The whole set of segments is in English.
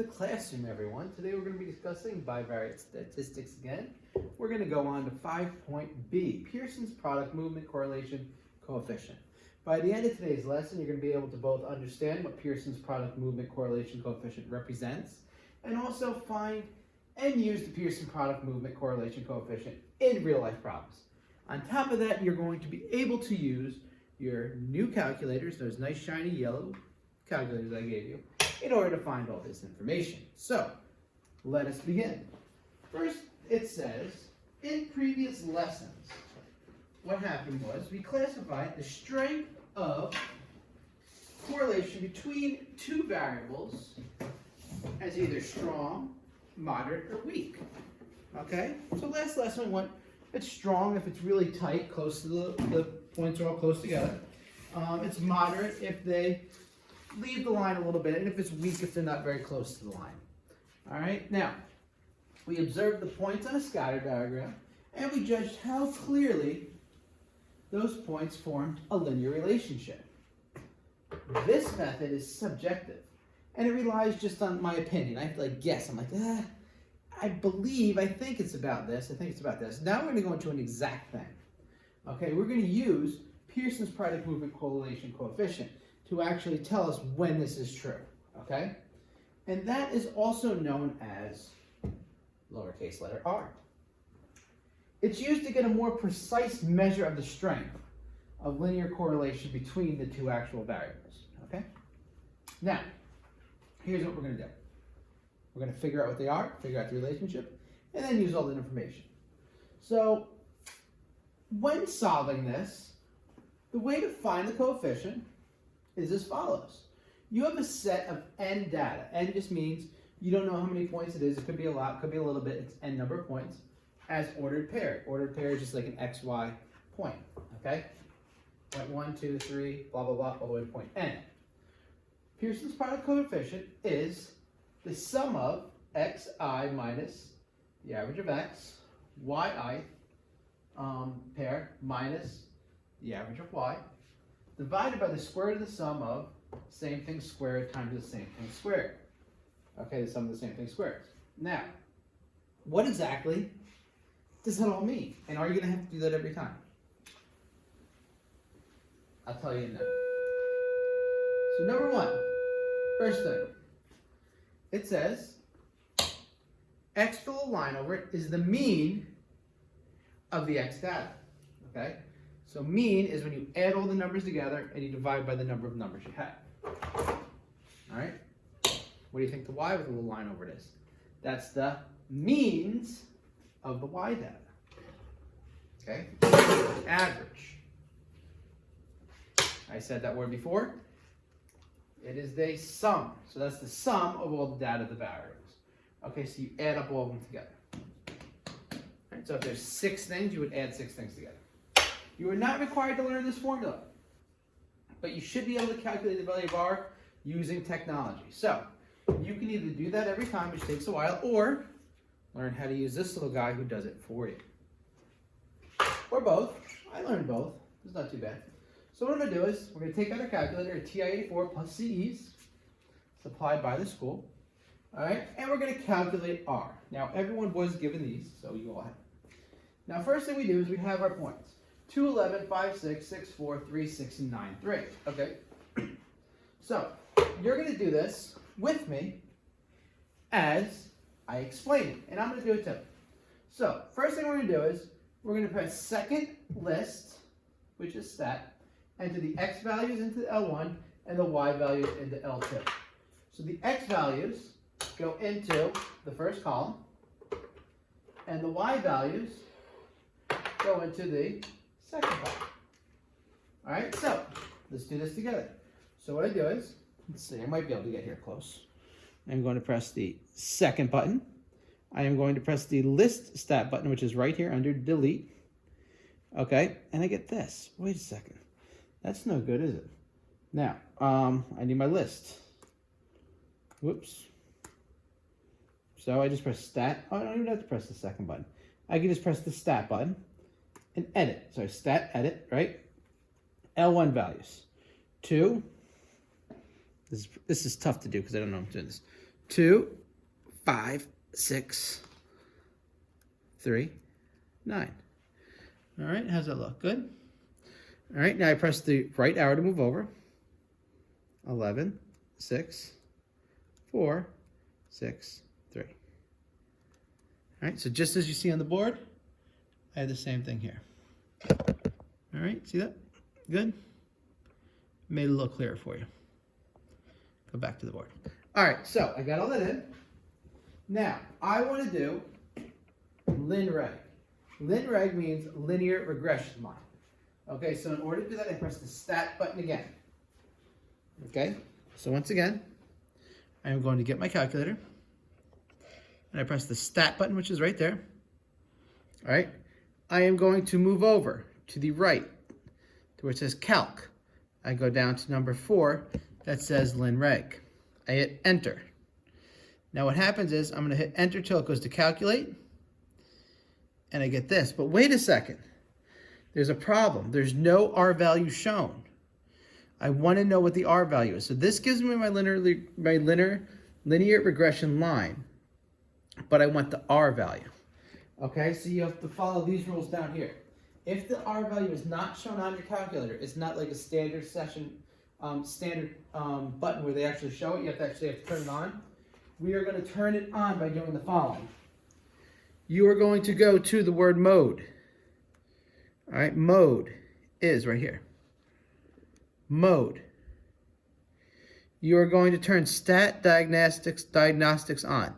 the classroom, everyone. Today we're going to be discussing bivariate statistics again. We're going to go on to 5.B, Pearson's product movement correlation coefficient. By the end of today's lesson, you're going to be able to both understand what Pearson's product movement correlation coefficient represents, and also find and use the Pearson product movement correlation coefficient in real-life problems. On top of that, you're going to be able to use your new calculators, those nice shiny yellow calculators I gave you, in order to find all this information. So, let us begin. First, it says, in previous lessons, what happened was we classified the strength of correlation between two variables as either strong, moderate, or weak. Okay? So last lesson we went, it's strong if it's really tight, close to the points are all close together. It's moderate if they leave the line a little bit, and if it's weak if they're not very close to the line. All right? Now, we observed the points on a scatter diagram, and we judged how clearly those points formed a linear relationship. This method is subjective, and it relies just on my opinion. I have to guess. I'm like, I think it's about this. I think it's about this. Now we're going to go into an exact thing. Okay, we're going to use Pearson's product movement correlation coefficient to actually tell us when this is true. Okay? And that is also known as lowercase letter r. It's used to get a more precise measure of the strength of linear correlation between the two actual variables. Okay? Now, here's what we're going to do. We're going to figure out what they are, figure out the relationship, and then use all the information. So, when solving this, the way to find the coefficient is as follows. You have a set of n data. N just means you don't know how many points it is. It could be a lot, it could be a little bit. It's n number of points as ordered pair. Ordered pair is just like an x, y point. Okay? Point 1, 2, 3, blah, blah, blah, all the way to point n. Pearson's product coefficient is the sum of xi minus the average of x, yi pair minus the average of y, divided by the square root of the sum of same thing squared times the same thing squared. Okay, the sum of the same thing squared. Now, what exactly does that all mean? And are you going to have to do that every time? I'll tell you now. So number one, first thing, it says x with a little line over it is the mean of the x data. Okay? So mean is when you add all the numbers together and you divide by the number of numbers you have. All right? What do you think the y with a little line over it is? That's the means of the y data. Okay? Average. I said that word before. It is the sum. So that's the sum of all the data of the variables. Okay, so you add up all of them together. Right, so if there's 6 things, you would add 6 things together. You are not required to learn this formula, but you should be able to calculate the value of r using technology. So you can either do that every time, which takes a while, or learn how to use this little guy who does it for you. Or both. I learned both. It's not too bad. So what I'm going to do is, we're going to take out our calculator, a TI-84 plus CEs, supplied by the school, all right, and we're going to calculate R. Now, everyone was given these, so you all have it. Now, first thing we do is we have our points. 2, 11, 5, 6, 6, 4, 3, 6, and 9, 3, okay? So, you're going to do this with me as I explain it, and I'm going to do it too. So, first thing we're going to do is, we're going to press second list, which is stat, enter the x values into L1 and the y values into L2. So the x values go into the first column, and the y values go into the second column. All right, so let's do this together. So what I do is, let's see, I might be able to get here close. I'm going to press the second button. I am going to press the list stat button, which is right here under delete. Okay, and I get this. Wait a second. That's no good, is it? Now, I need my list. Whoops. So I just press stat. Oh, I don't even have to press the second button. I can just press the stat button and edit. So stat, edit, right? L1 values. 2. This is tough to do because I don't know I'm doing this. 2, 5, 6, 3, 9. All right, how's that look? Good? All right, now I press the right arrow to move over. 11, 6, 4, 6, 3. All right, so just as you see on the board, I have the same thing here. All right, see that? Good? Made it a little clearer for you. Go back to the board. All right, so I got all that in. Now, I want to do lin-reg. Lin-reg means linear regression line. Okay, so in order to do that, I press the stat button again. Okay, so once again, I am going to get my calculator. And I press the stat button, which is right there. All right, I am going to move over to the right to where it says calc. I go down to number 4 that says lin-reg. I hit enter. Now what happens is I'm going to hit enter till it goes to calculate. And I get this. But wait a second. There's a problem. There's no R value shown. I want to know what the R value is. So this gives me my linear regression line. But I want the R value. Okay, so you have to follow these rules down here. If the R value is not shown on your calculator, it's not like a standard button where they actually show it. You have to turn it on. We are going to turn it on by doing the following. You are going to go to the word mode. All right, mode is right here. Mode. You are going to turn stat diagnostics on.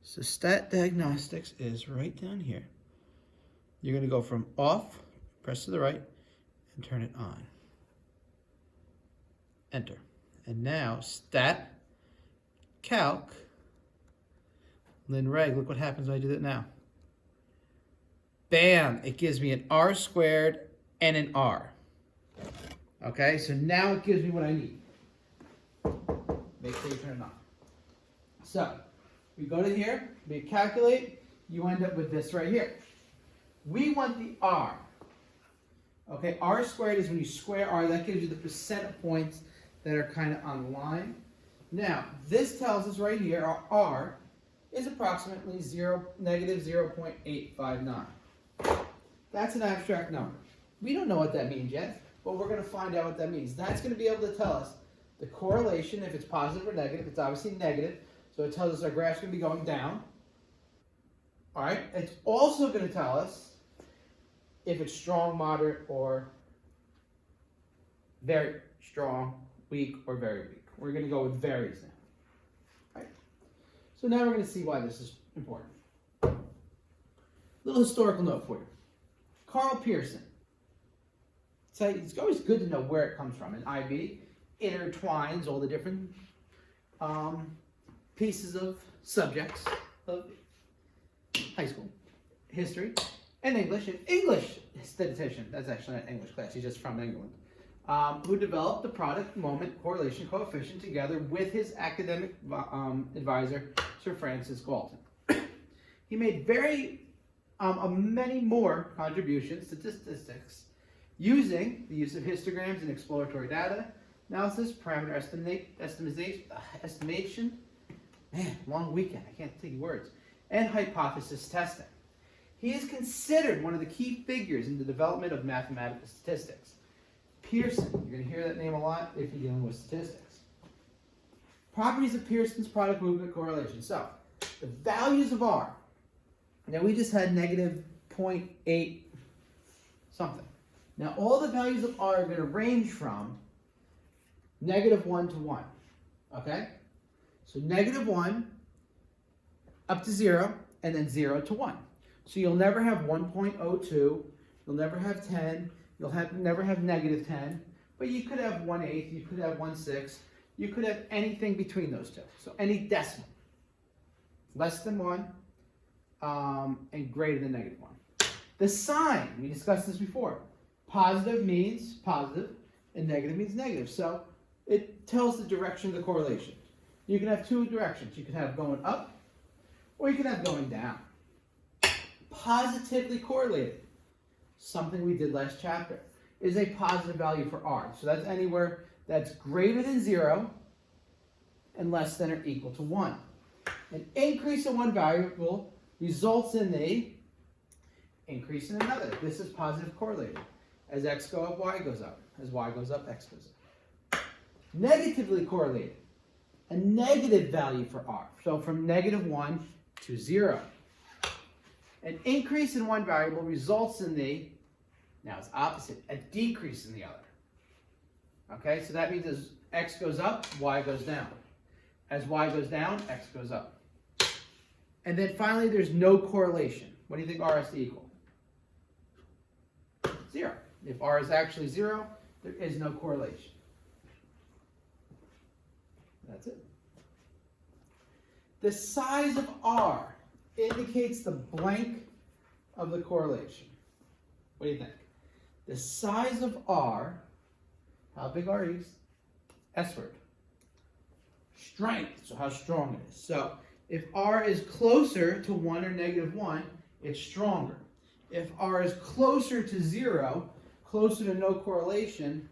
So stat diagnostics is right down here. You're going to go from off, press to the right, and turn it on. Enter. And now stat calc lin-reg. Look what happens when I do that now. Bam! It gives me an R squared and an R. Okay, so now it gives me what I need. Make sure you turn it on. So, we go to here, we calculate, you end up with this right here. We want the R. Okay, R squared is when you square R, that gives you the percent of points that are kind of on the line. Now, this tells us right here, our R is approximately negative 0.859. That's an abstract number. We don't know what that means yet, but we're going to find out what that means. That's going to be able to tell us the correlation, if it's positive or negative. It's obviously negative, so it tells us our graph's going to be going down. All right, it's also going to tell us if it's strong, moderate, or very strong, weak, or very weak. We're going to go with varies now. All right. So now we're going to see why this is important. Little historical note for you. Carl Pearson. So it's always good to know where it comes from. An IB intertwines all the different pieces of subjects of high school, history, and English. An English statistician, that's actually not an English class, he's just from England, who developed the product moment correlation coefficient together with his academic advisor, Sir Francis Galton. He made many more contributions to statistics using the use of histograms and exploratory data, analysis, parameter estimation, man, long weekend, I can't think of words, and hypothesis testing. He is considered one of the key figures in the development of mathematical statistics. Pearson, you're going to hear that name a lot if you're dealing with statistics. Properties of Pearson's product movement correlation. So, the values of R. Now we just had negative 0.8 something. Now all the values of R are going to range from negative 1 to 1. Okay? So negative 1 up to 0, and then 0 to 1. So you'll never have 1.02, you'll never have 10, you'll never have negative 10, but you could have 1/8, you could have 1/6, you could have anything between those two. So any decimal. Less than 1 and greater than negative 1. The sign, we discussed this before. Positive means positive and negative means negative. So it tells the direction of the correlation. You can have two directions. You can have going up or you can have going down. Positively correlated, something we did last chapter, is a positive value for R. So that's anywhere that's greater than 0 and less than or equal to 1. An increase in one variable results in the increase in another. This is positive correlated. As x goes up, y goes up. As y goes up, x goes up. Negatively correlated. A negative value for r. So from -1 to 0. An increase in one variable results in the, now it's opposite, a decrease in the other. Okay, so that means as x goes up, y goes down. As y goes down, x goes up. And then finally, there's no correlation. What do you think r has to equal? 0. If r is actually 0, there is no correlation. That's it. The size of r indicates the blank of the correlation. What do you think? The size of r, how big r is? S word. Strength, so how strong it is. So if r is closer to 1 or -1, it's stronger. If r is closer to 0, closer to no correlation,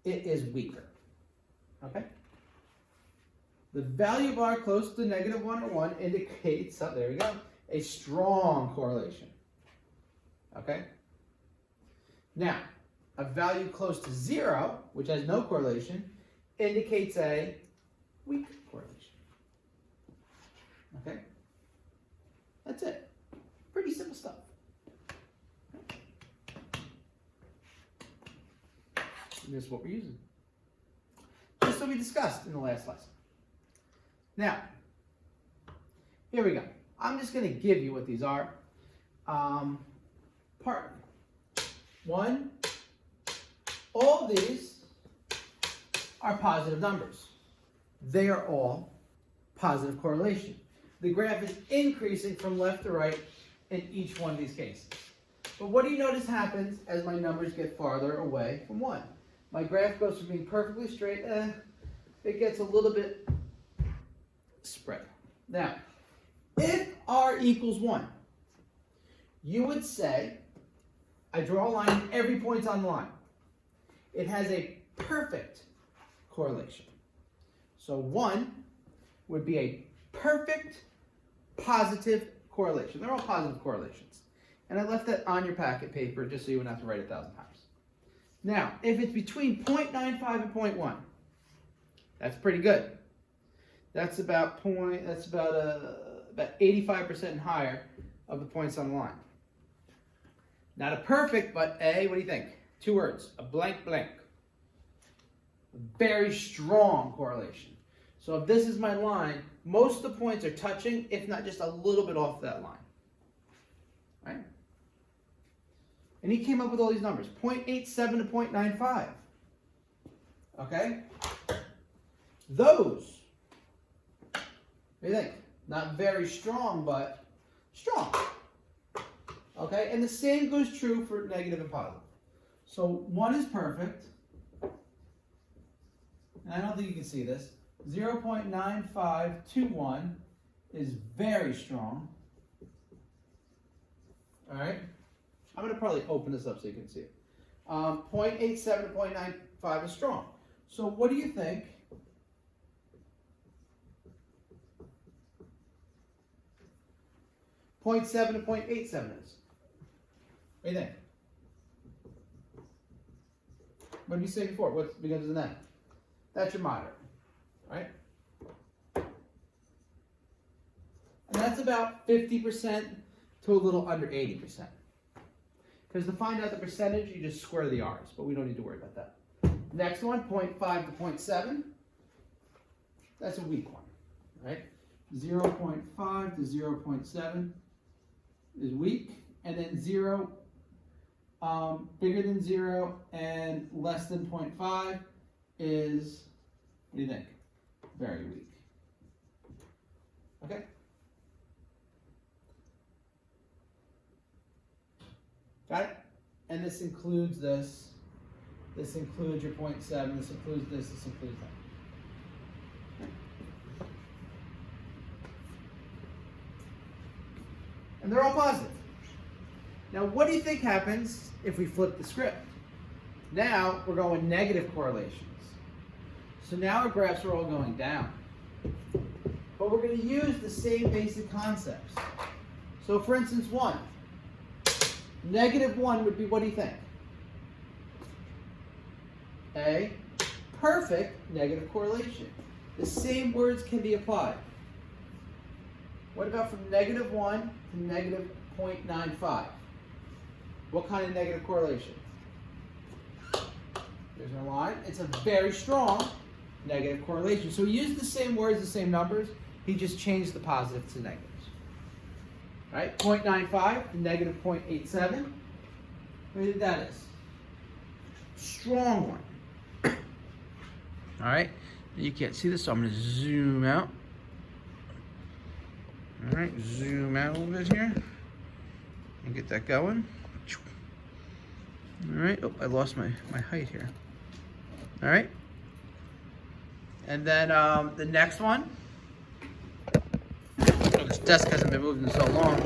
it is weaker. Okay? The value of r close to -1 or 1 indicates, oh, there we go, a strong correlation. Okay? Now, a value close to 0, which has no correlation, indicates a weak correlation. Okay? That's it. Pretty simple stuff. And this is what we're using. Just what we discussed in the last lesson. Now, here we go. I'm just going to give you what these are. Part 1, all these are positive numbers. They are all positive correlation. The graph is increasing from left to right in each one of these cases. But what do you notice happens as my numbers get farther away from 1? My graph goes from being perfectly straight, it gets a little bit spread. Now, if r equals 1, you would say, I draw a line and every point's on the line. It has a perfect correlation. So 1 would be a perfect positive correlation. They're all positive correlations. And I left that on your packet paper just so you wouldn't have to write it 1,000 times. Now, if it's between 0.95 and 0.1, that's pretty good. That's about 85% and higher of the points on the line. Not a perfect, but a, what do you think? 2 words, a blank blank. A very strong correlation. So if this is my line, most of the points are touching, if not just a little bit off that line. Right? And he came up with all these numbers, 0.87 to 0.95. Okay? Those, what do you think? Not very strong, but strong. Okay? And the same goes true for negative and positive. So 1 is perfect. And I don't think you can see this. 0.9521 is very strong. All right? I'm going to probably open this up so you can see it. 0.87 to 0.95 is strong. So what do you think? .7 to 0.87 is. What do you think? What did we say before? What begins with that? That's your moderate, right? And that's about 50% to a little under 80%. Because to find out the percentage, you just square the r's, but we don't need to worry about that. Next one, 0.5 to 0.7. That's a weak one, right? 0.5 to 0.7 is weak. And then 0, bigger than 0 and less than 0.5 is, what do you think? Very weak. Okay? Got it? And this includes this. This includes your 0.7. This includes this. This includes that. And they're all positive. Now, what do you think happens if we flip the script? Now, we're going negative correlations. So now our graphs are all going down. but we're going to use the same basic concepts. So for instance, 1. -1 would be, what do you think? A perfect negative correlation. The same words can be applied. What about from -1 to -0.95? What kind of negative correlation? There's no line. It's a very strong negative correlation. So he used the same words, the same numbers. He just changed the positive to negatives. All right, 0.95 to -0.87. What do you think that is? Strong one. All right, you can't see this, so I'm going to zoom out. All right, zoom out a little bit here and get that going. All right, oh, I lost my height here. All right, and then the next one. Oh, this desk hasn't been moved in so long.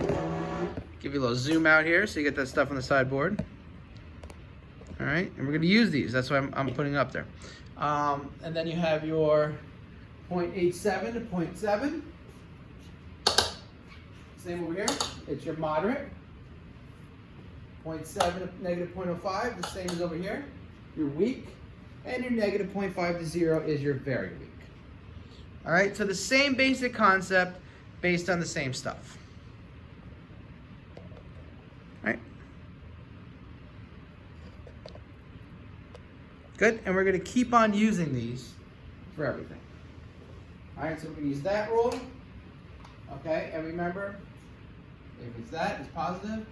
Give you a little zoom out here so you get that stuff on the sideboard. All right, and we're going to use these. That's why I'm putting it up there. And then you have your 0.87 to 0.7. Same over here. It's your moderate. 0.7 to -0.05. The same as over here. Your weak. And your -0.5 to 0 is your very weak. All right, so the same basic concept based on the same stuff. All right. Good, and we're going to keep on using these for everything. All right, so we're going to use that rule. Okay, and remember, if it's that, it's positive.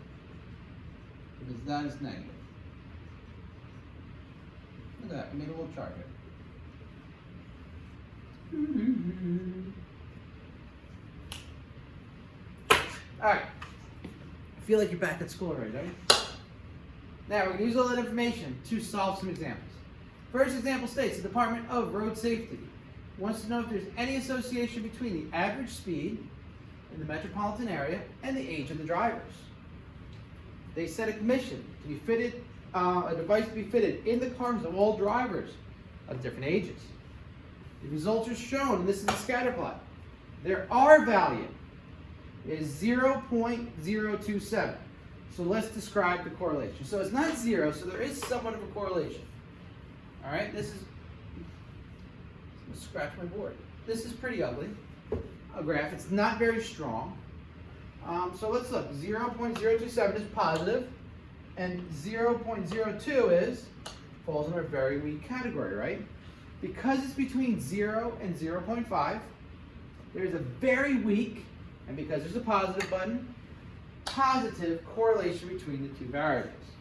If it's that, it's negative. Look at that, we made a little chart here. All right, I feel like you're back at school already, don't you? Now, we're going to use all that information to solve some examples. First example states, the Department of Road Safety wants to know if there's any association between the average speed in the metropolitan area and the age of the drivers. They set a commission to be fitted, a device to be fitted in the cars of all drivers of different ages. The results are shown, and this is the Scatterplot. Their R value is 0.027. So let's describe the correlation. So it's not 0, so there is somewhat of a correlation. All right, this is, let's scratch my board. This is pretty ugly, a graph. It's not very strong. So let's look. 0.027 is positive, and 0.02 falls in our very weak category, right? Because it's between 0 and 0.5, there's a very weak, and because there's a positive button, positive correlation between the two variables.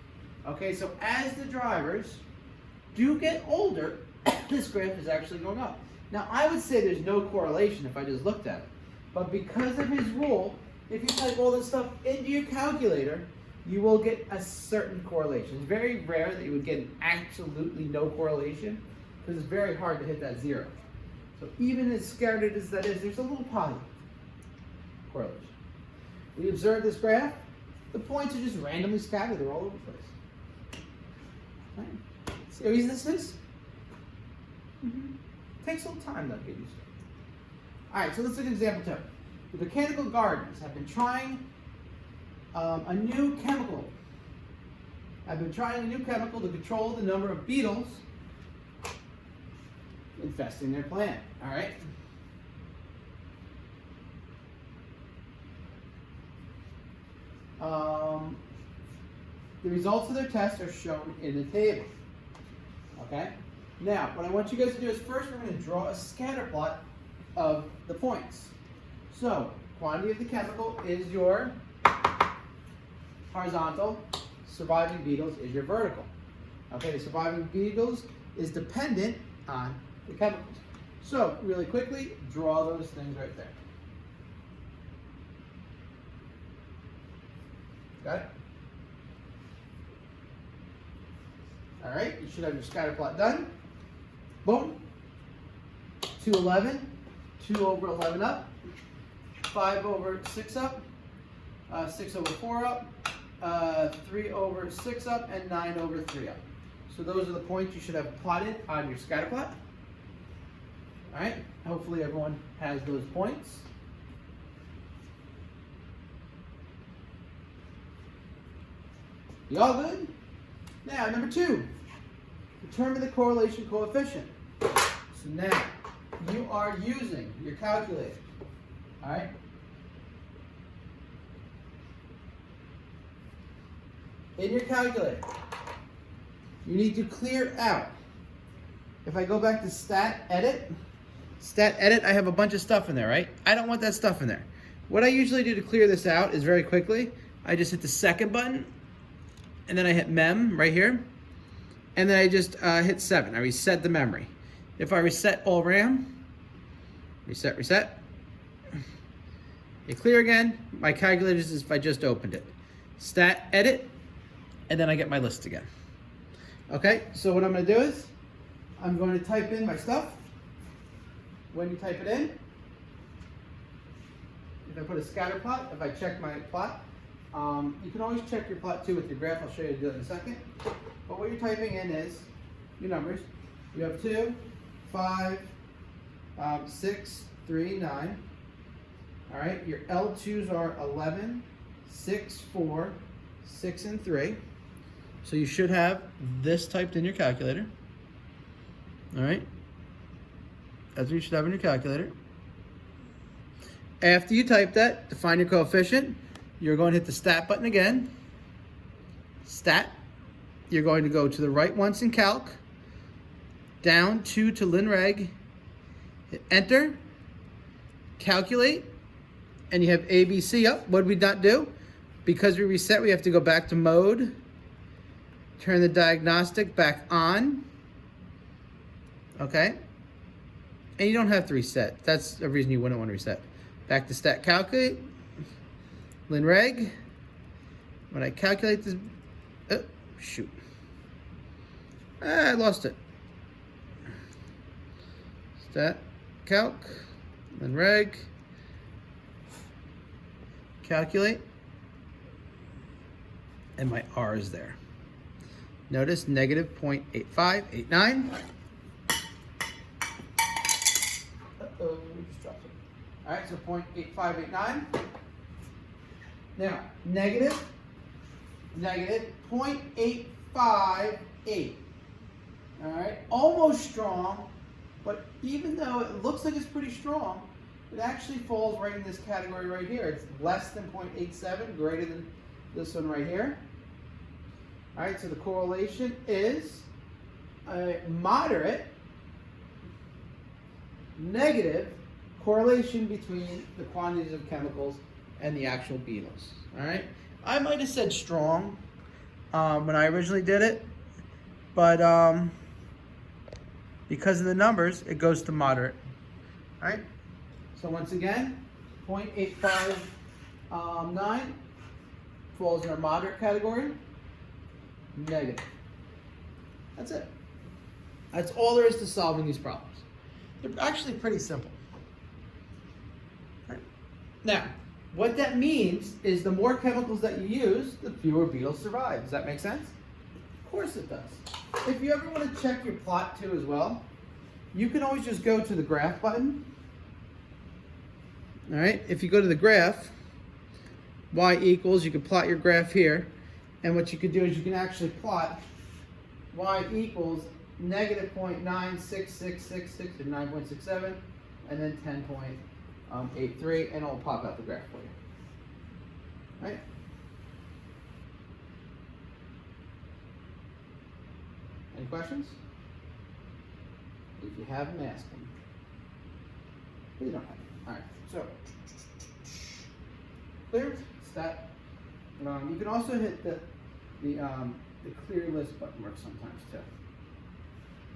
Okay, so as the drivers do get older, this graph is actually going up. Now, I would say there's no correlation if I just looked at it. But because of his rule, if you type all this stuff into your calculator, you will get a certain correlation. It's very rare that you would get an absolutely no correlation, because it's very hard to hit that 0. So even as scattered as that is, there's a little positive correlation. We observe this graph. The points are just randomly scattered. They're all over the place. Right. See how easy this is? Takes a little time though to get used to. All right, so let's look at example 2. The botanical gardens have been trying a new chemical. To control the number of beetles infesting their plant. All right. The results of their tests are shown in the table. Okay? Now, what I want you guys to do is first we're going to draw a scatter plot of the points. So, quantity of the chemical is your horizontal, surviving beetles is your vertical. Okay, the surviving beetles is dependent on the chemicals. So, really quickly, draw those things right there. Got it? All right, you should have your scatter plot done. Boom. 211, 2 over 11 up, 5 over 6 up, 6 over 4 up, 3 over 6 up, and 9 over 3 up. So those are the points you should have plotted on your scatter plot. All right. Hopefully everyone has those points. You all good? Now, number 2, determine the correlation coefficient. So now, you are using your calculator, all right? In your calculator, you need to clear out. If I go back to stat edit, I have a bunch of stuff in there, right? I don't want that stuff in there. What I usually do to clear this out is very quickly, I just hit the second button, and then I hit mem right here, and then I just hit 7. I reset the memory. If I reset all RAM, reset, hit clear again, my calculator is as if I just opened it. Stat edit, and then I get my list again. Okay, so what I'm going to do is, I'm going to type in my stuff. When you type it in, if I put a scatter plot, if I check my plot, you can always check your plot too with your graph. I'll show you how to do it in a second. But what you're typing in is your numbers. You have 2, 5, 6, 3, 9. All right, your L2s are 11, 6, 4, 6, and 3. So you should have this typed in your calculator. All right, that's what you should have in your calculator. After you type that, to find your coefficient, you're going to hit the stat button again. Stat. You're going to go to the right once in calc, down 2 to linreg, hit enter, calculate, and you have ABC up. What did we not do? Because we reset, we have to go back to mode, turn the diagnostic back on. Okay? And you don't have to reset. That's a reason you wouldn't want to reset. Back to stat calculate, linreg. When I calculate this, oh, shoot. I lost it. Stat calc, linreg, calculate, and my R is there. Notice negative 0.8589. Uh-oh, we just dropped it. All right, so 0.8589. Now, negative 0.858. All right, almost strong, but even though it looks like it's pretty strong, it actually falls right in this category right here. It's less than 0.87, greater than this one right here. All right, so the correlation is a moderate negative correlation between the quantities of chemicals and the actual beetles. All right, I might have said strong when I originally did it, but because of the numbers, it goes to moderate. All right, so once again, 0.859 falls in our moderate category. Negative. That's it. That's all there is to solving these problems. They're actually pretty simple. Right. Now, what that means is the more chemicals that you use, the fewer beetles survive. Does that make sense? Of course it does. If you ever want to check your plot too as well, you can always just go to the graph button. All right, if you go to the graph, y equals, you can plot your graph here. And what you can do is you can actually plot y equals negative 0.96666 to 9.67, and then 10.83, and it'll pop out the graph for you. Right? Any questions? If you have them, ask them. But you don't have them. All right. So clear. Stat. You can also hit the clear list button works sometimes too.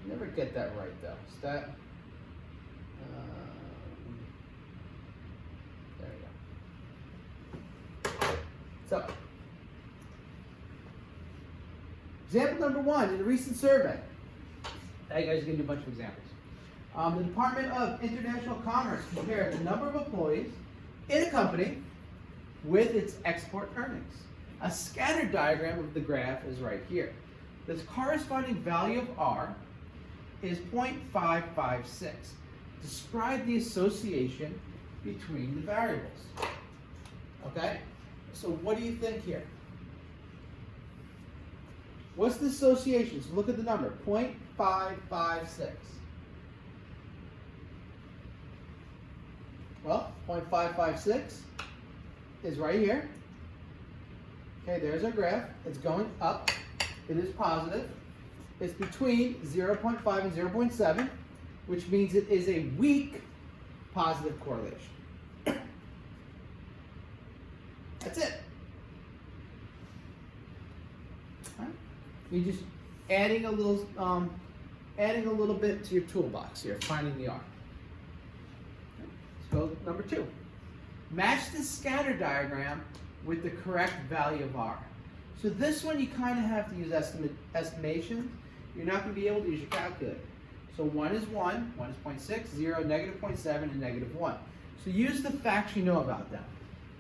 You never get that right though. Stat. There you go. So, example number 1 in a recent survey. Now you guys are going to do a bunch of examples. The Department of International Commerce compared the number of employees in a company with its export earnings. A scatter diagram of the graph is right here. This corresponding value of R is 0.556. describe the association between the variables. Okay? So what do you think here? What's the association? So look at the number, 0.556. Well, 0.556 is right here. Okay, there's our graph. It's going up. It is positive. It's between 0.5 and 0.7, which means it is a weak positive correlation. That's it. All right. You're just adding a little bit to your toolbox here, finding the R. Let's go number 2. Match the scatter diagram with the correct value of R. So this one you kind of have to use estimation. You're not going to be able to use your calculator. So 1 is 1, 1 is 0.6, 0, negative 0.7, and negative 1. So use the facts you know about them.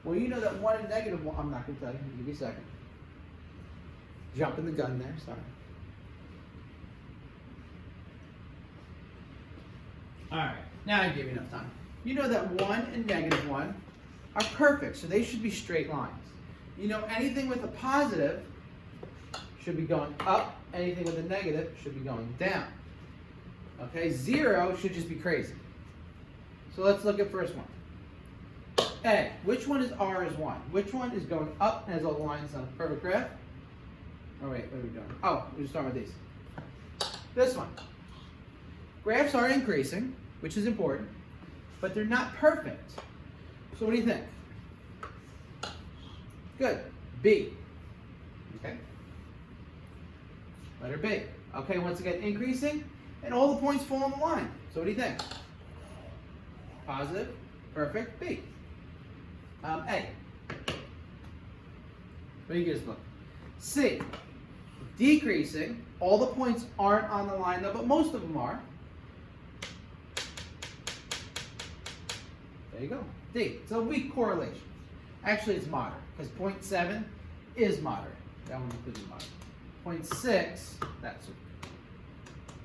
Well, you know that 1 and negative 1, I'm not going to tell you, I'll give you a second. Jumping the gun there, sorry. Alright, now I give you enough time. You know that 1 and negative 1 are perfect, so they should be straight lines. You know anything with a positive should be going up, anything with a negative should be going down. Okay, 0 should just be crazy. So let's look at first one. A, which one is R is 1? Which one is going up and has all the lines on a perfect graph? Oh wait, what are we doing? Oh, we're just starting with these. This one. Graphs are increasing, which is important, but they're not perfect. So what do you think? Good. B. Okay. Letter B. Okay, once again, increasing, and all the points fall on the line. So what do you think? Positive. Perfect. B. A. What do you guys look? C. Decreasing. All the points aren't on the line though, but most of them are. There you go. D. It's a weak correlation. Actually, it's moderate, because 0.7 is moderate. That one could be moderate. 0.6, that's weak.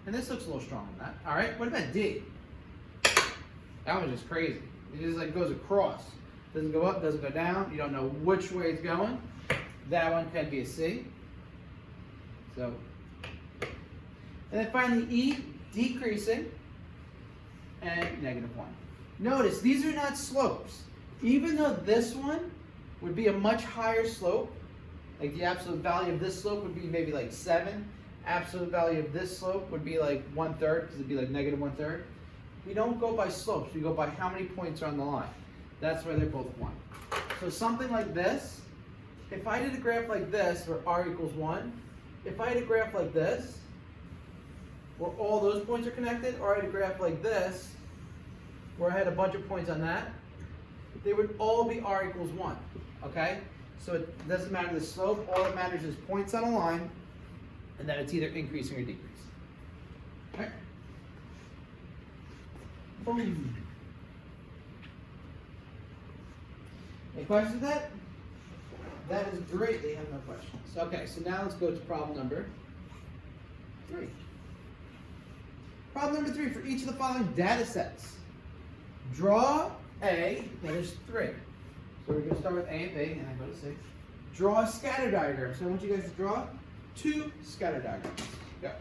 And this looks a little stronger than that. All right, what about D? That one's just crazy. It just like goes across. Doesn't go up, doesn't go down. You don't know which way it's going. That one can be a C. So, and then finally E, decreasing, and negative 1. Notice, these are not slopes. Even though this one would be a much higher slope, like the absolute value of this slope would be maybe like 7, absolute value of this slope would be like 1/3, because it'd be like negative 1/3. We don't go by slopes, we go by how many points are on the line. That's why they're both 1. So something like this, if I did a graph like this where R equals 1, if I had a graph like this, where all those points are connected, or I had a graph like this, where I had a bunch of points on that, they would all be R equals 1, okay? So it doesn't matter the slope, all that matters is points on a line, and that it's either increasing or decreasing. Okay? Boom. Any questions with that? That is great, they have no questions. Okay, so now let's go to problem number 3. Problem number 3, for each of the following data sets, draw A, that is 3. So we're going to start with A and B, and I go to C. Draw a scatter diagram. So I want you guys to draw 2 scatter diagrams. Go.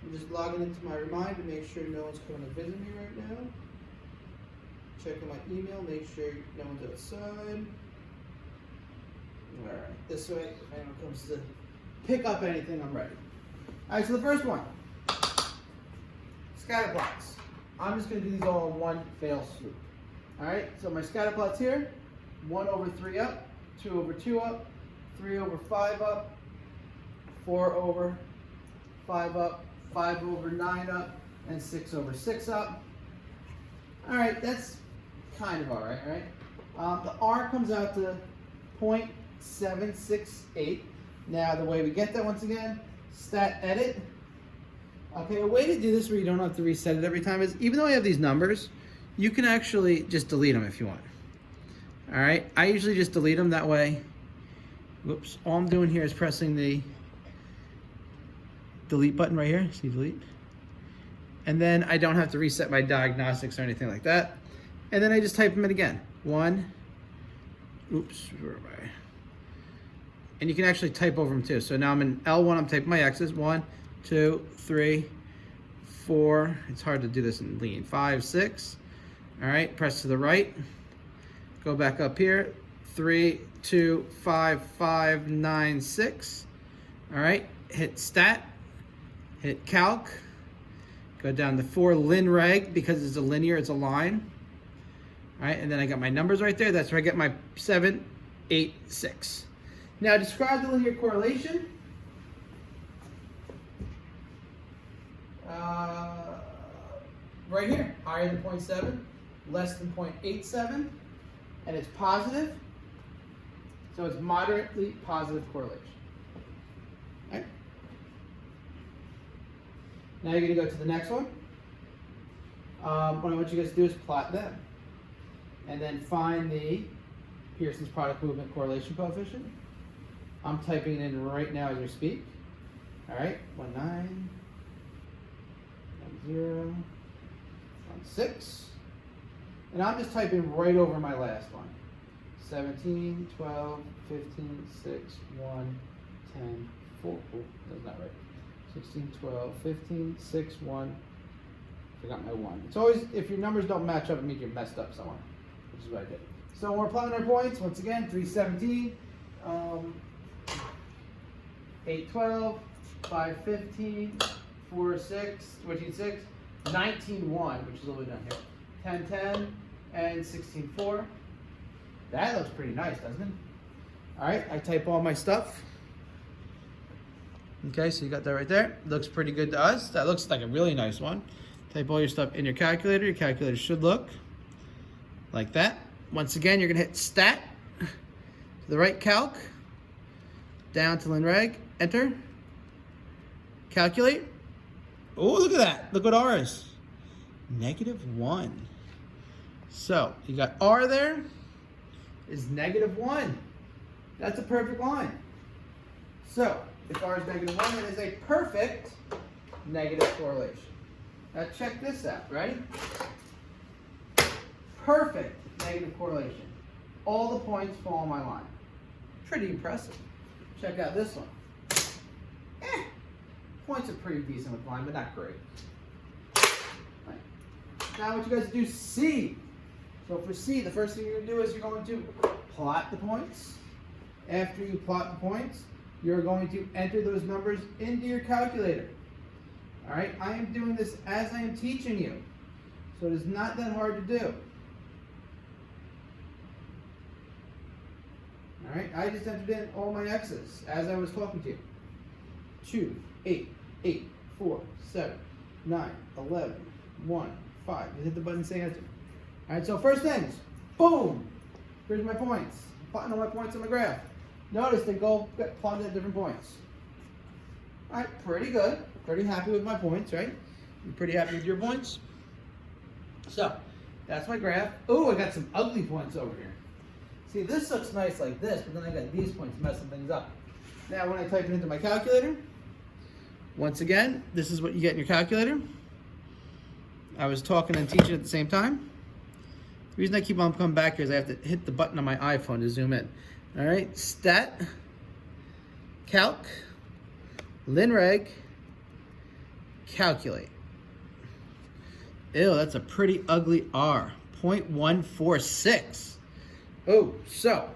I'm just logging into my Remind to make sure no one's coming to visit me right now. Checking my email, make sure no one's outside. Alright, this way, if anyone comes to pick up anything, I'm ready. Alright, so the first one, scatterplots. I'm just going to do these all in one fail swoop. Alright, so my scatterplots here, 1/3 up, 2/2 up, 3/5 up, 4/5 up, 5/9 up, and 6/6 up. Alright, that's kind of alright, right? The R comes out to 0.768. Now the way we get that, once again, stat edit. Okay, a way to do this where you don't have to reset it every time is, even though I have these numbers, you can actually just delete them if you want. All right, I usually just delete them that way. Whoops, all I'm doing here is pressing the delete button right here. See, delete. And then I don't have to reset my diagnostics or anything like that. And then I just type them in again. One, oops, where am I? And you can actually type over them too. So now I'm in L1, I'm typing my X's. 1, 2, 3, 4. It's hard to do this in lean. 5, 6. All right, press to the right. Go back up here. 3, 2, 5, 5, 9, 6. All right, hit stat, hit calc. Go down to 4 lin reg because it's a linear, it's a line. All right, and then I got my numbers right there. That's where I get my 7, 8, 6. Now describe the linear correlation. Right here, higher than 0.7, less than 0.87, and it's positive. So it's moderately positive correlation. All right. Now you're going to go to the next one. What I want you guys to do is plot them. And then find the Pearson's product movement correlation coefficient. I'm typing it in right now as we speak. All right, 1, 9, 1, 0, 1, 6. And I'm just typing right over my last one. 17, 12, 15, 6, 1, 10, 4. Oh, that's not right. 16, 12, 15, 6, 1. Forgot my 1. It's always, if your numbers don't match up, it means you're messed up somewhere, which is what I did. So when we're plotting our points, once again, 317, 8, 12, 5, 15, 4, 6, 14, 6, 19, 1, which is a little bit down here, 10, 10, and 16, 4. That looks pretty nice, doesn't it? All right, I type all my stuff. Okay, so you got that right there. Looks pretty good to us. That looks like a really nice one. Type all your stuff in your calculator. Your calculator should look like that. Once again, you're gonna hit stat, to the right calc, down to linreg, enter, calculate. Oh, look at that. Look what R is. -1. So you got R there is -1. That's a perfect line. So if R is -1, it is a perfect negative correlation. Now check this out, ready? Perfect negative correlation. All the points fall on my line. Pretty impressive. Check out this one. Points are pretty decent with line, but not great. Right. Now what you guys do, C. So for C, the first thing you're going to do is you're going to plot the points. After you plot the points, you're going to enter those numbers into your calculator. All right, I am doing this as I am teaching you, so it is not that hard to do. All right, I just entered in all my X's as I was talking to you. 2, 8, 8, 4, 7, 9, 11, 1, 5. Just hit the button saying enter. All right, so first things, boom, here's my points. Plotting all my points on the graph. Notice they go get plotted at different points. All right, pretty good. Pretty happy with my points, right? You pretty happy with your points? So, that's my graph. Oh, I got some ugly points over here. See, this looks nice like this, but then I got these points messing things up. Now, when I type it into my calculator, once again, this is what you get in your calculator. I was talking and teaching at the same time. The reason I keep on coming back here is I have to hit the button on my iPhone to zoom in. All right, stat, calc, linreg, calculate. Ew, that's a pretty ugly R, 0.146. Oh, so,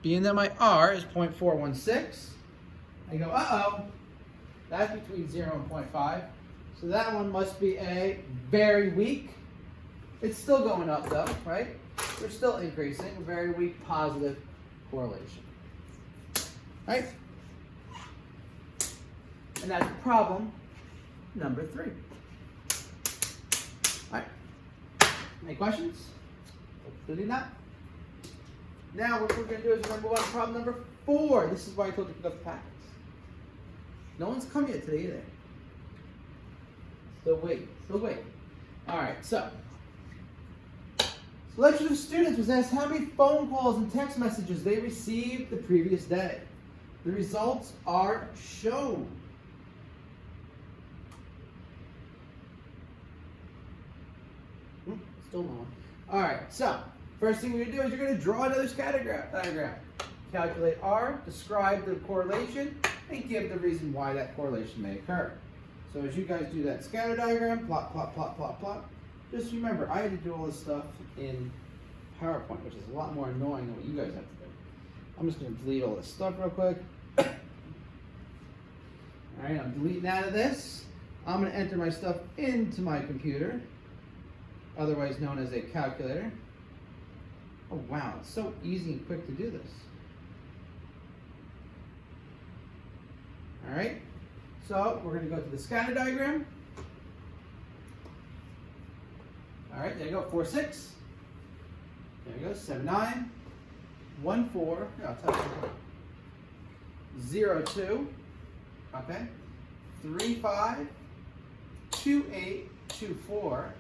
being that my R is 0.416, I go, uh-oh, that's between 0 and 0.5. So that one must be a very weak. It's still going up though, right? We're still increasing, very weak positive correlation. Right? And that's problem number 3. All right. Any questions? Hopefully not. Now what we're going to do is we're going to move on to problem number 4. This is why I told you to pick up the packets. No one's come yet today either. Still waiting. Still waiting. All right. So Selection of students was asked how many phone calls and text messages they received the previous day. The results are shown. Still no. All right, so first thing you're going to do is you're going to draw another scatter diagram. Calculate R, describe the correlation, and give the reason why that correlation may occur. So as you guys do that scatter diagram, plot, plot, plot, plot, plot, just remember, I had to do all this stuff in PowerPoint, which is a lot more annoying than what you guys have to do. I'm just going to delete all this stuff real quick. All right, I'm deleting out of this. I'm going to enter my stuff into my computer, otherwise known as a calculator. Oh wow, it's so easy and quick to do this. All right, so we're going to go to the scatter diagram. All right, there you go, 4, 6. There you go, 7, 9, 1, 4. Yeah, I'll tell you. 0, 2. Okay. 3, 5. 2, 8. 2, 4.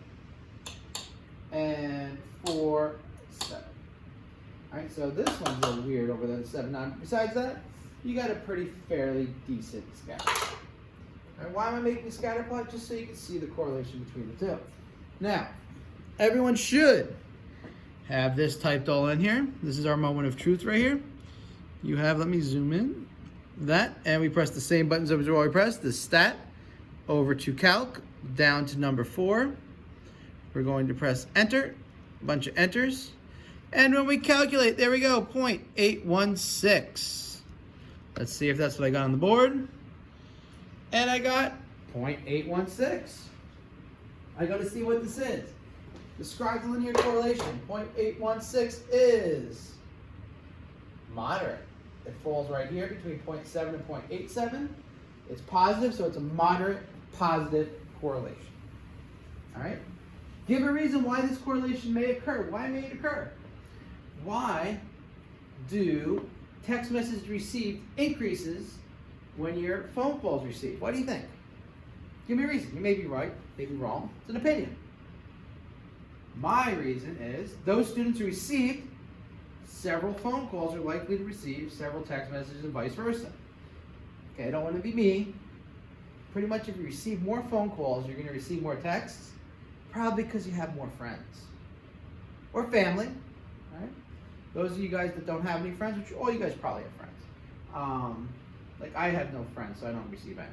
And 4, 7. All right, so this one's a little weird over there, 7, 9. Besides that, you got a pretty fairly decent scatter. All right, why am I making a scatter plot? Just so you can see the correlation between the two. Now, everyone should have this typed all in here. This is our moment of truth right here. You have, let me zoom in, that, and we press the same buttons as we always press, the stat, over to calc, down to number 4. We're going to press enter, a bunch of enters, and when we calculate, there we go, 0.816. Let's see if that's what I got on the board. And I got 0.816. I got to see what this is. Describe the linear correlation. 0.816 is moderate. It falls right here between 0.7 and 0.87. It's positive, so it's a moderate positive correlation. All right? Give a reason why this correlation may occur. Why may it occur? Why do text messages received increases when your phone calls received? What do you think? Give me a reason. You may be right, may be wrong. It's an opinion. My reason is those students who received several phone calls are likely to receive several text messages and vice versa. Okay, I don't want to be me. Pretty much if you receive more phone calls, you're going to receive more texts, probably because you have more friends. Or family, right? Those of you guys that don't have any friends, which all you guys probably have friends. Like I have no friends, so I don't receive any.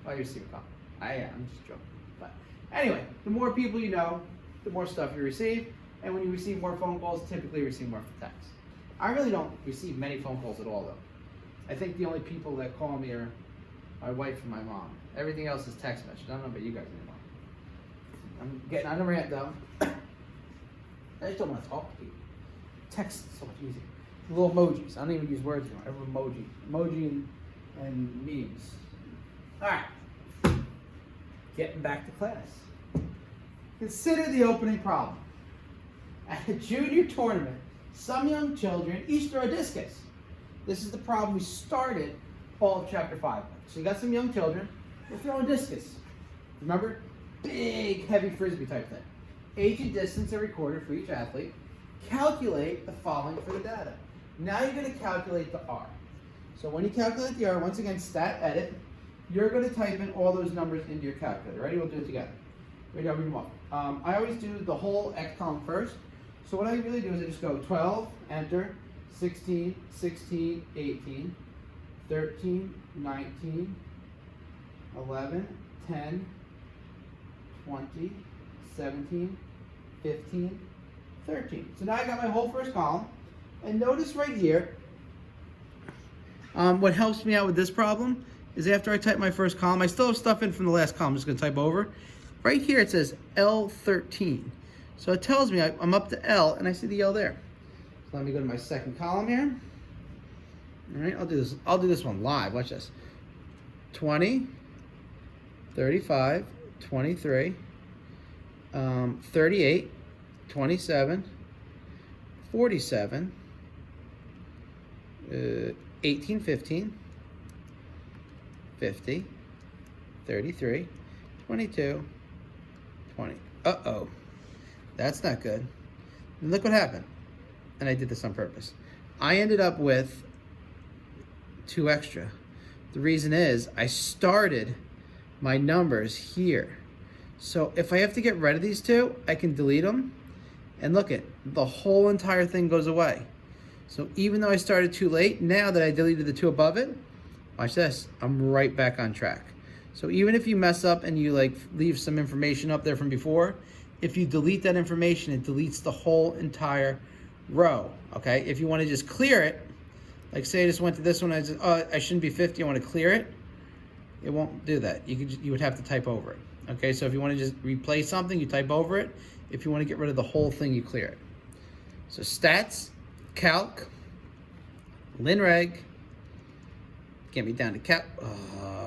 Well, I receive a couple. I'm just joking. But anyway, the more people you know, the more stuff you receive. And when you receive more phone calls, typically you receive more text. I really don't receive many phone calls at all, though. I think the only people that call me are my wife and my mom. Everything else is text message. I don't know about you guys anymore. I'm getting on a rant, though. I just don't want to talk to people. Text is so much easier. Little emojis. I don't even use words anymore. Every emoji. Emoji and memes. All right. Getting back to class. Consider the opening problem. At a junior tournament, some young children each throw a discus. This is the problem we started all of chapter 5 with. So you got some young children, they're throwing discus. Remember? Big, heavy frisbee type thing. Age and distance are recorded for each athlete. Calculate the following for the data. Now you're going to calculate the R. So when you calculate the R, once again, stat edit, you're going to type in all those numbers into your calculator. Ready? We'll do it together. Ready? I'll read them off. I always do the whole X column first. So what I really do is I just go 12, enter, 16, 16, 18, 13, 19, 11, 10, 20, 17, 15, 13. So now I got my whole first column. And notice right here, what helps me out with this problem is after I type my first column, I still have stuff in from the last column. I'm just going to type over. Right here it says L13. So it tells me I'm up to L, and I see the L there. So let me go to my second column here. All right, I'll do this one live. Watch this. 20, 35, 23, 38, 27, 47, 18, 15, 50, 33, 22, 20. Uh-oh. That's not good. And look what happened. And I did this on purpose. I ended up with 2 extra. The reason is I started my numbers here. So if I have to get rid of these 2, I can delete them. And look at the whole entire thing goes away. So even though I started too late, now that I deleted the 2 above it, watch this, I'm right back on track. So even if you mess up and you like leave some information up there from before, if you delete that information, it deletes the whole entire row, okay? If you want to just clear it, like say I just went to this one, I shouldn't be 50, I want to clear it, it won't do that. You would have to type over it, okay? So if you want to just replace something, you type over it. If you want to get rid of the whole thing, you clear it. So stats, calc, linreg, get me down to calc.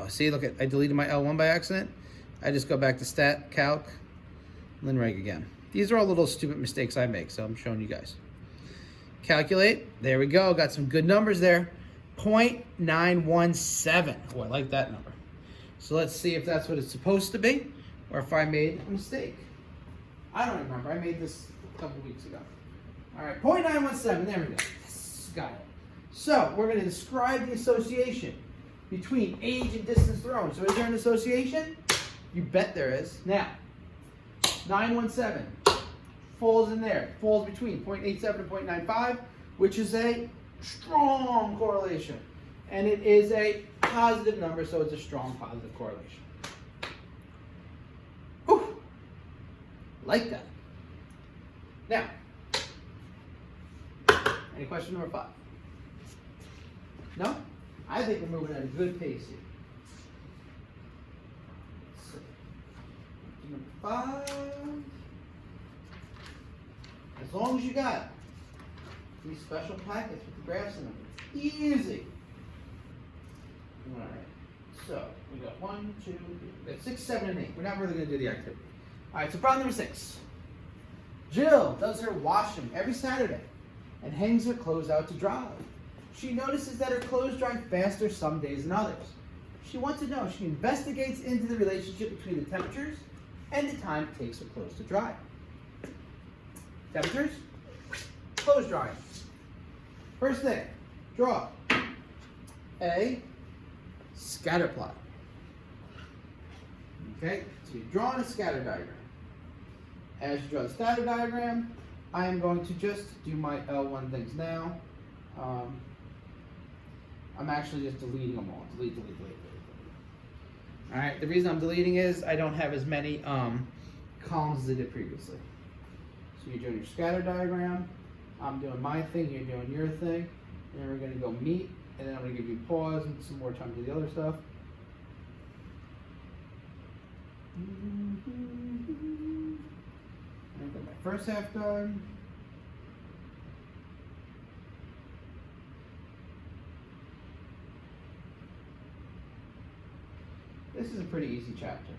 See, look at, I deleted my L1 by accident. I just go back to stat, calc, linreg again. These are all little stupid mistakes I make, so I'm showing you guys. Calculate, there we go, got some good numbers there. 0.917, oh, I like that number. So let's see if that's what it's supposed to be, or if I made a mistake. I don't remember, I made this a couple weeks ago. All right, 0.917, there we go, yes, got it. So we're gonna describe the association between age and distance thrown. So is there an association? You bet there is. Now, 917 falls in there, falls between 0.87 and 0.95, which is a strong correlation. And it is a positive number, so it's a strong positive correlation. Whew. Like that. Now, any question number 5? No? I think we're moving at a good pace here. So, number 5. As long as you got these special packets with the graphs in them, it's easy. All right. So we got 1, 2, 3, we got 6, 7, and 8. We're not really going to do the activity. All right. So problem number 6. Jill does her washing every Saturday and hangs her clothes out to dry. She notices that her clothes dry faster some days than others. She wants to know. She investigates into the relationship between the temperatures and the time it takes her clothes to dry. Temperatures, clothes drying. First thing, draw a scatter plot. Okay, so you're drawing a scatter diagram. As you draw the scatter diagram, I am going to just do my L1 things now. I'm actually just deleting them all. Delete. All right, the reason I'm deleting is I don't have as many columns as I did previously. So you're doing your scatter diagram, I'm doing my thing, you're doing your thing, and then we're going to go meet, and then I'm going to give you pause and some more time to do the other stuff. I got my first half done. This is a pretty easy chapter.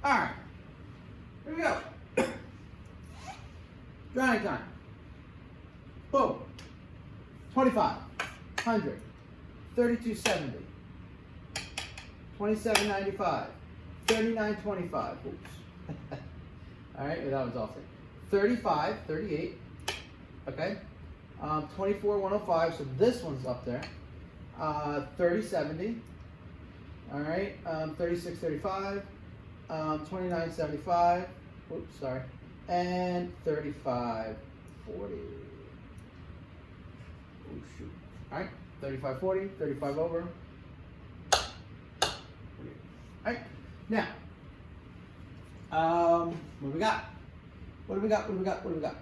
All right, here we go. Drawing time. Boom. 25, 100, 3270, 2795, 3925. Oops. All right, that was off. 35, 38. Okay. 24105. So this one's up there. 3070. All right. 3635. 2975. Oops, sorry. And 3540. Oh shoot. All right. 3540. 35 over. All right. Now. What do we got? What do we got? What do we got? What do we got?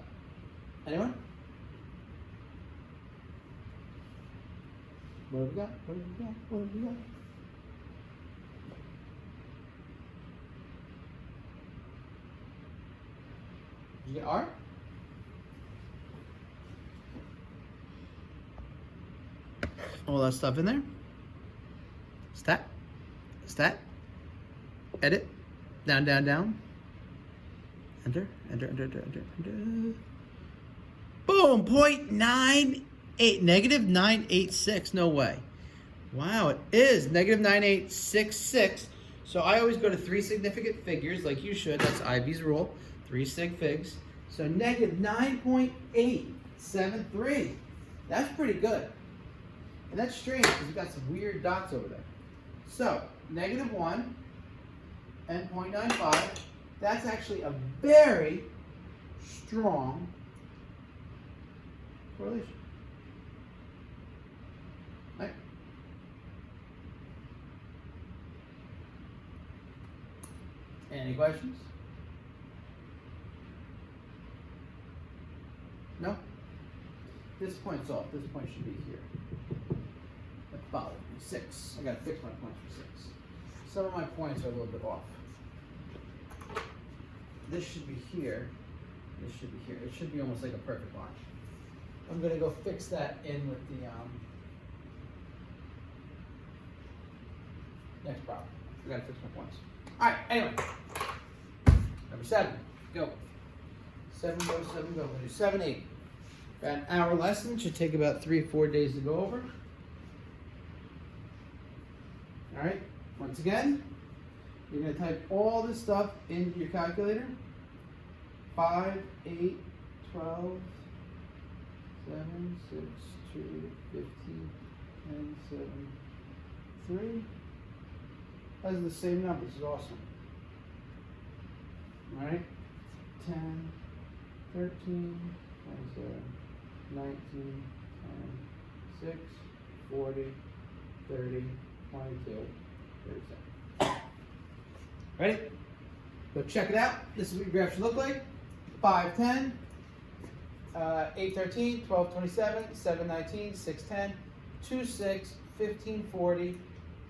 Anyone? What do we got? What do we got? What do we got? Did you get R? All that stuff in there. Stat. Edit. Down. Enter. Boom! 0.98. Negative 986. No way. Wow, it is negative 9866. So I always go to 3 significant figures, like you should. That's Ivy's rule, 3 sig figs. So negative 9.873. That's pretty good. And that's strange because we've got some weird dots over there. So negative 1 and 0.95. That's actually a very strong correlation. Right? Any questions? No? This point's off. This point should be here. That bothered me. 6. I gotta fix my points for 6. Some of my points are a little bit off. This should be here. This should be here. It should be almost like a perfect line. I'm gonna go fix that in with the next problem. I gotta fix my points. All right. Anyway, number 7. Go. 7 go. 7 go. We're gonna do 7 8. About an hour lesson. Should take about 3 or 4 days to go over. All right. Once again, you're going to type all this stuff into your calculator. 5, 8, 12, 7, 6, 2, 15, 10, 7, 3. That's the same number. This is awesome. All right. 10, 13, 27, 19, 10, 6, 40, 30, 22, 37. Ready? Go check it out. This is what your graph should look like. 5, 10, 8, 13, 12, 27, 7, 19, 6, 10, 2, 6, 15, 40,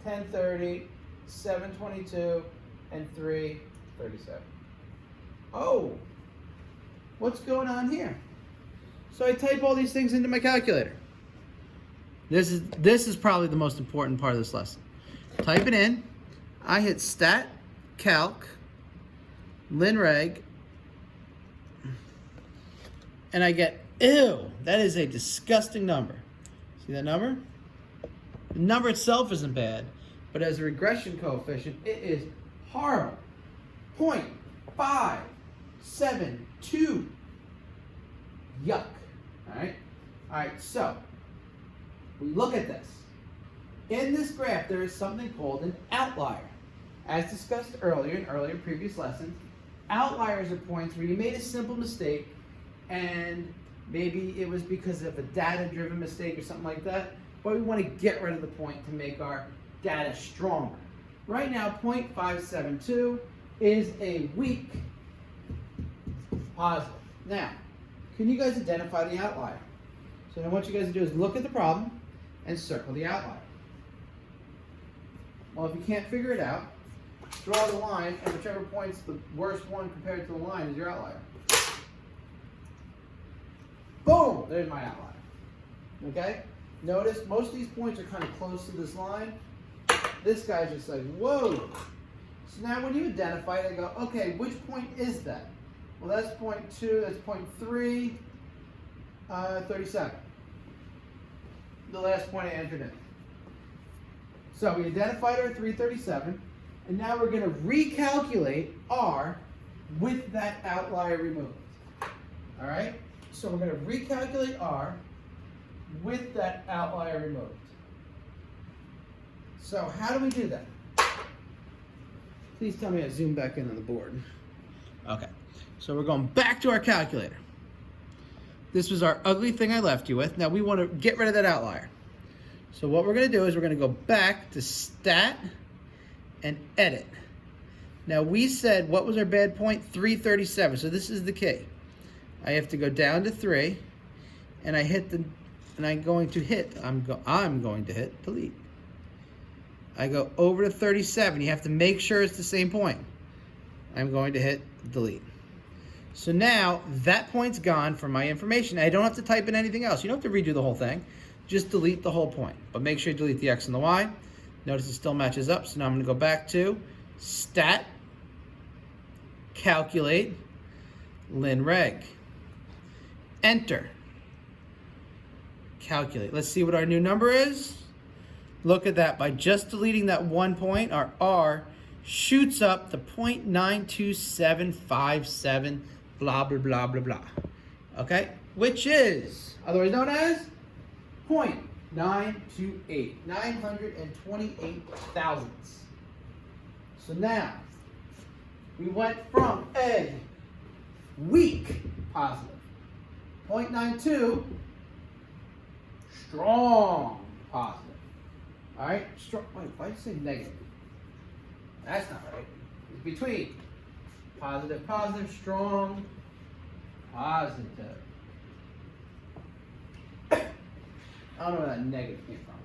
10, 30, 7, 22, and 3, 37. Oh, what's going on here? So I type all these things into my calculator. This is probably the most important part of this lesson. Type it in. I hit stat, calc, linreg, and I get, ew, that is a disgusting number. See that number? The number itself isn't bad, but as a regression coefficient, it is horrible. 0.572. Yuck. All right, so we look at this. In this graph, there is something called an outlier. As discussed earlier in earlier previous lessons, outliers are points where you made a simple mistake and maybe it was because of a data-driven mistake or something like that, but we want to get rid of the point to make our data stronger. Right now, 0.572 is a weak positive. Now, can you guys identify the outlier? So then what you guys do is look at the problem and circle the outlier. Well, if you can't figure it out, draw the line, and whichever point's the worst one compared to the line is your outlier. Boom! There's my outlier. Okay? Notice most of these points are kind of close to this line. This guy's just like, whoa! So now when you identify it, I go, okay, which point is that? Well, that's 0.2, that's 0.3, 37. The last point I entered in. So we identified our 337, and now we're going to recalculate R with that outlier removed. All right? So we're going to recalculate R with that outlier removed. So how do we do that? Please tell me I zoom back in on the board. Okay. So we're going back to our calculator. This was our ugly thing I left you with. Now we want to get rid of that outlier. So what we're going to do is we're going to go back to stat and edit. Now we said, what was our bad point? 337. So this is the key. I have to go down to 3, and I hit the, and I'm going to hit delete. I go over to 37. You have to make sure it's the same point. I'm going to hit delete. So now that point's gone from my information. I don't have to type in anything else. You don't have to redo the whole thing. Just delete the whole point. But make sure you delete the X and the Y. Notice it still matches up. So now I'm going to go back to stat, calculate, linreg. Enter. Calculate. Let's see what our new number is. Look at that. By just deleting that one point, our R shoots up to 0.92757, blah, blah, blah, blah, blah. Okay? Which is, otherwise known as 0.928, 928 thousandths. So now, we went from a weak positive, 0.92, strong positive. All right? Strong, wait, why did you say negative? That's not right. It's between positive, positive, strong, positive. I don't know where that negative came from.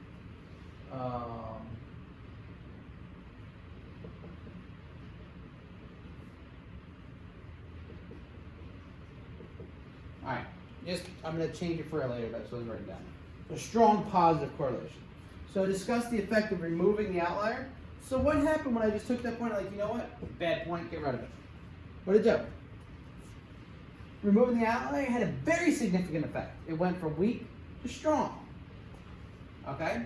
All right, I'm going to change it for a later, so it's written down. So strong positive correlation. So discuss the effect of removing the outlier. So what happened when I just took that point, like, you know what? Bad point, get rid of it. What did it do? Removing the outlier had a very significant effect. It went from weak to strong. Okay?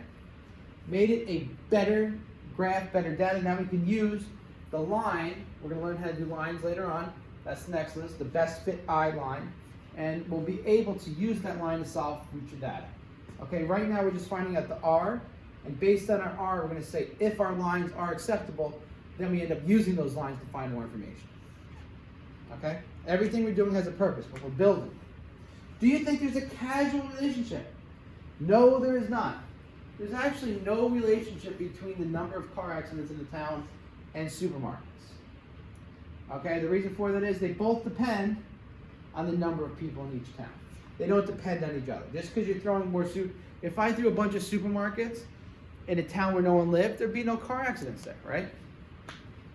Made it a better graph, better data. Now we can use the line. We're going to learn how to do lines later on. That's the next list, the best fit I line. And we'll be able to use that line to solve future data. Okay, right now we're just finding out the R. And based on our R, we're going to say if our lines are acceptable, then we end up using those lines to find more information. Okay? Everything we're doing has a purpose, but we're building. Do you think there's a causal relationship? No, there is not. There's actually no relationship between the number of car accidents in the town and supermarkets. Okay? The reason for that is they both depend on the number of people in each town. They don't depend on each other. Just because you're throwing more if I threw a bunch of supermarkets in a town where no one lived, there'd be no car accidents there, right?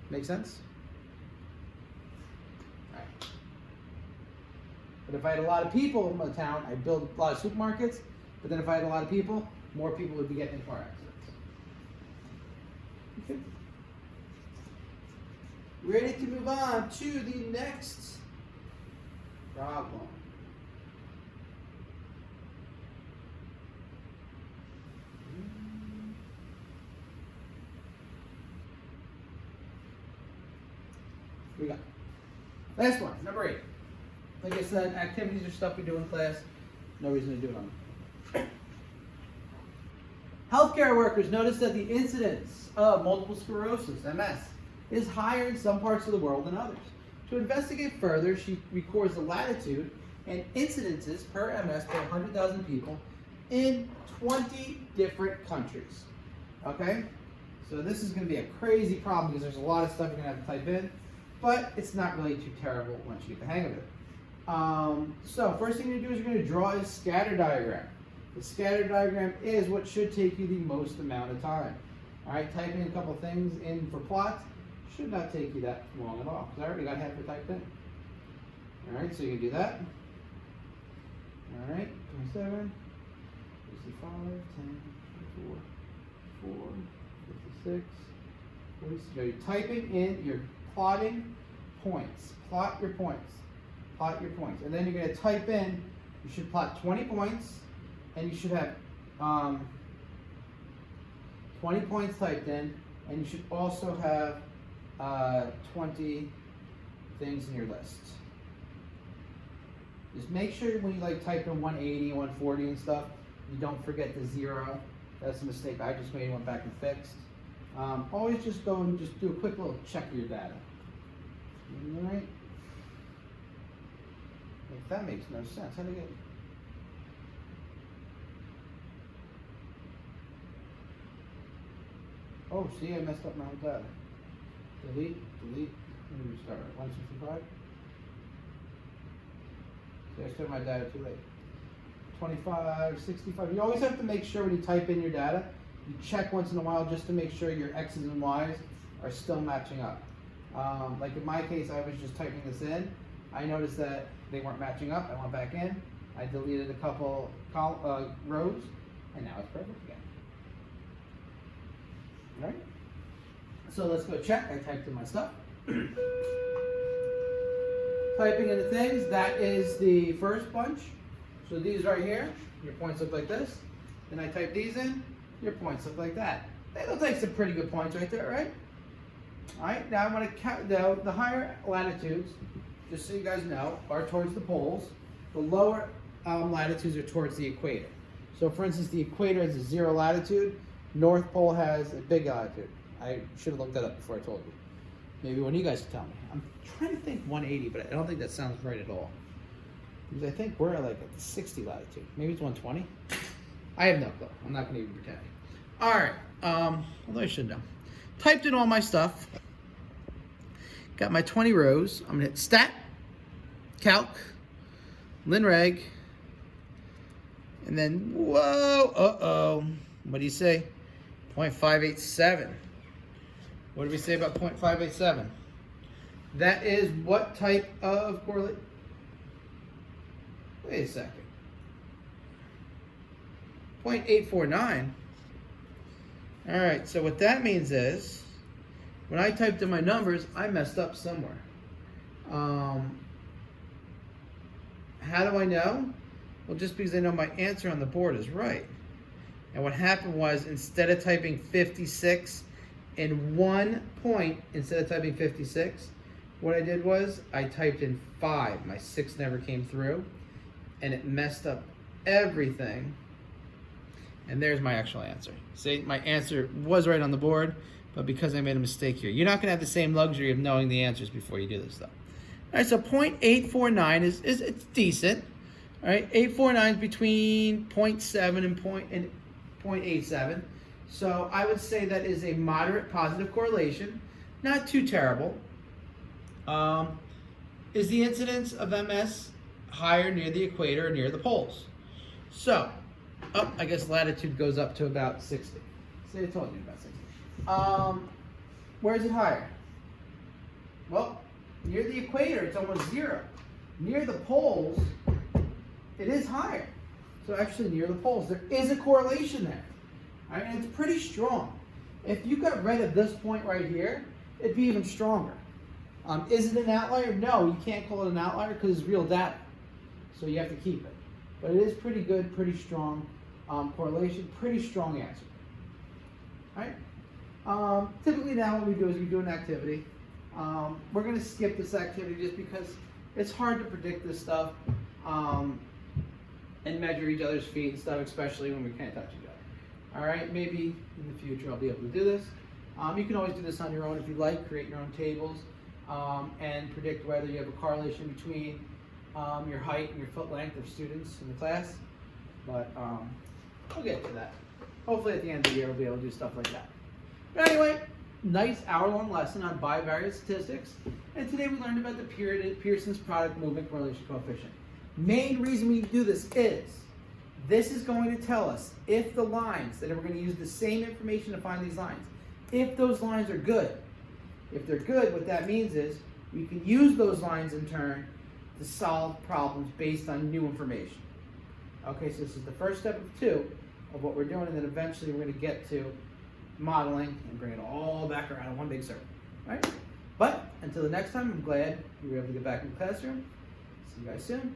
Make sense? All right. But if I had a lot of people in my town, I'd build a lot of supermarkets, but then if I had a lot of people, more people would be getting in car accidents. Okay. Ready to move on to the next problem. We got last one, number 8. Like I said, activities are stuff we do in class. No reason to do it on them. Healthcare workers notice that the incidence of multiple sclerosis, MS, is higher in some parts of the world than others. To investigate further, she records the latitude and incidences per MS per 100,000 people in 20 different countries. Okay? So this is going to be a crazy problem because there's a lot of stuff you're going to have to type in, but it's not really too terrible once you get the hang of it. So first thing you're going to do is you're going to draw a scatter diagram. The scatter diagram is what should take you the most amount of time. All right, typing a couple things in for plots should not take you that long at all, because I already got half it typed in. All right, so you can do that. All right, 27, 65, 10, 24, 4, 56, 46. So you're typing in, you're plotting points. Plot your points. Plot your points. And then you're going to type in, you should plot 20 points, and you should have 20 points typed in, and you should also have 20 things in your list. Just make sure when you type in 180, 140 and stuff, you don't forget the 0. That's a mistake I just made, went back and fixed. Always just go and just do a quick little check of your data. All right? If that makes no sense, how do you get? Oh, see, I messed up my whole data. Delete. Let me restart. 165. See, I started my data too late. 25, 65. You always have to make sure when you type in your data, you check once in a while just to make sure your X's and Y's are still matching up. Like in my case, I was just typing this in. I noticed that they weren't matching up. I went back in. I deleted a couple rows, and now it's perfect again. All right? So let's go check. I typed in my stuff. Typing in the things, that is the first bunch. So these right here, your points look like this. Then I type these in, your points look like that. They look like some pretty good points right there, right? All right, now I'm going to count the higher latitudes, just so you guys know, are towards the poles. The lower latitudes are towards the equator. So for instance, the equator has a 0 latitude, North Pole has a big latitude. I should have looked that up before I told you. Maybe one of you guys can tell me. I'm trying to think 180, but I don't think that sounds right at all. Because I think we're like at the 60 latitude. Maybe it's 120. I have no clue. I'm not going to even pretend. All right. Although I should know. Typed in all my stuff. Got my 20 rows. I'm going to hit Stat, Calc, Linreg, and then, whoa, what do you say? 0.587. What did we say about 0.587? That is what type of correlate? Wait a second. 0.849. All right, so what that means is, when I typed in my numbers, I messed up somewhere. How do I know? Well, just because I know my answer on the board is right. And what happened was, instead of typing 56 in 1 point, instead of typing 56, what I did was I typed in 5. My 6 never came through, and it messed up everything. And there's my actual answer. See, my answer was right on the board, but because I made a mistake here. You're not going to have the same luxury of knowing the answers before you do this stuff. All right, so 0.849 is it's decent. All right, 849 is between 0.7 and 0.87. So I would say that is a moderate positive correlation. Not too terrible. Is the incidence of MS higher near the equator or near the poles? So, I guess latitude goes up to about 60. See, I told you about 60. Where is it higher? Well, near the equator, it's almost 0. Near the poles, it is higher. So actually near the poles, there is a correlation there. All right, and it's pretty strong. If you got rid of this point right here, it'd be even stronger. Is it an outlier? No, you can't call it an outlier because it's real data. So you have to keep it. But it is pretty good, pretty strong correlation, pretty strong answer. All right. Typically now what we do is we do an activity. We're going to skip this activity just because it's hard to predict this stuff and measure each other's feet and stuff, especially when we can't touch each other. All right, maybe in the future I'll be able to do this. You can always do this on your own if you like, create your own tables and predict whether you have a correlation between your height and your foot length of students in the class. But we'll get to that. Hopefully at the end of the year we'll be able to do stuff like that. But anyway, nice hour-long lesson on bivariate statistics. And today we learned about the Pearson's product movement correlation coefficient. Main reason we do this is going to tell us if the lines, that we're going to use the same information to find these lines, if those lines are good. If they're good, what that means is we can use those lines in turn to solve problems based on new information. Okay, so this is the first step of 2 of what we're doing, and then eventually we're going to get to modeling and bring it all back around in one big circle. All right? But until the next time, I'm glad you were able to get back in the classroom. See you guys soon.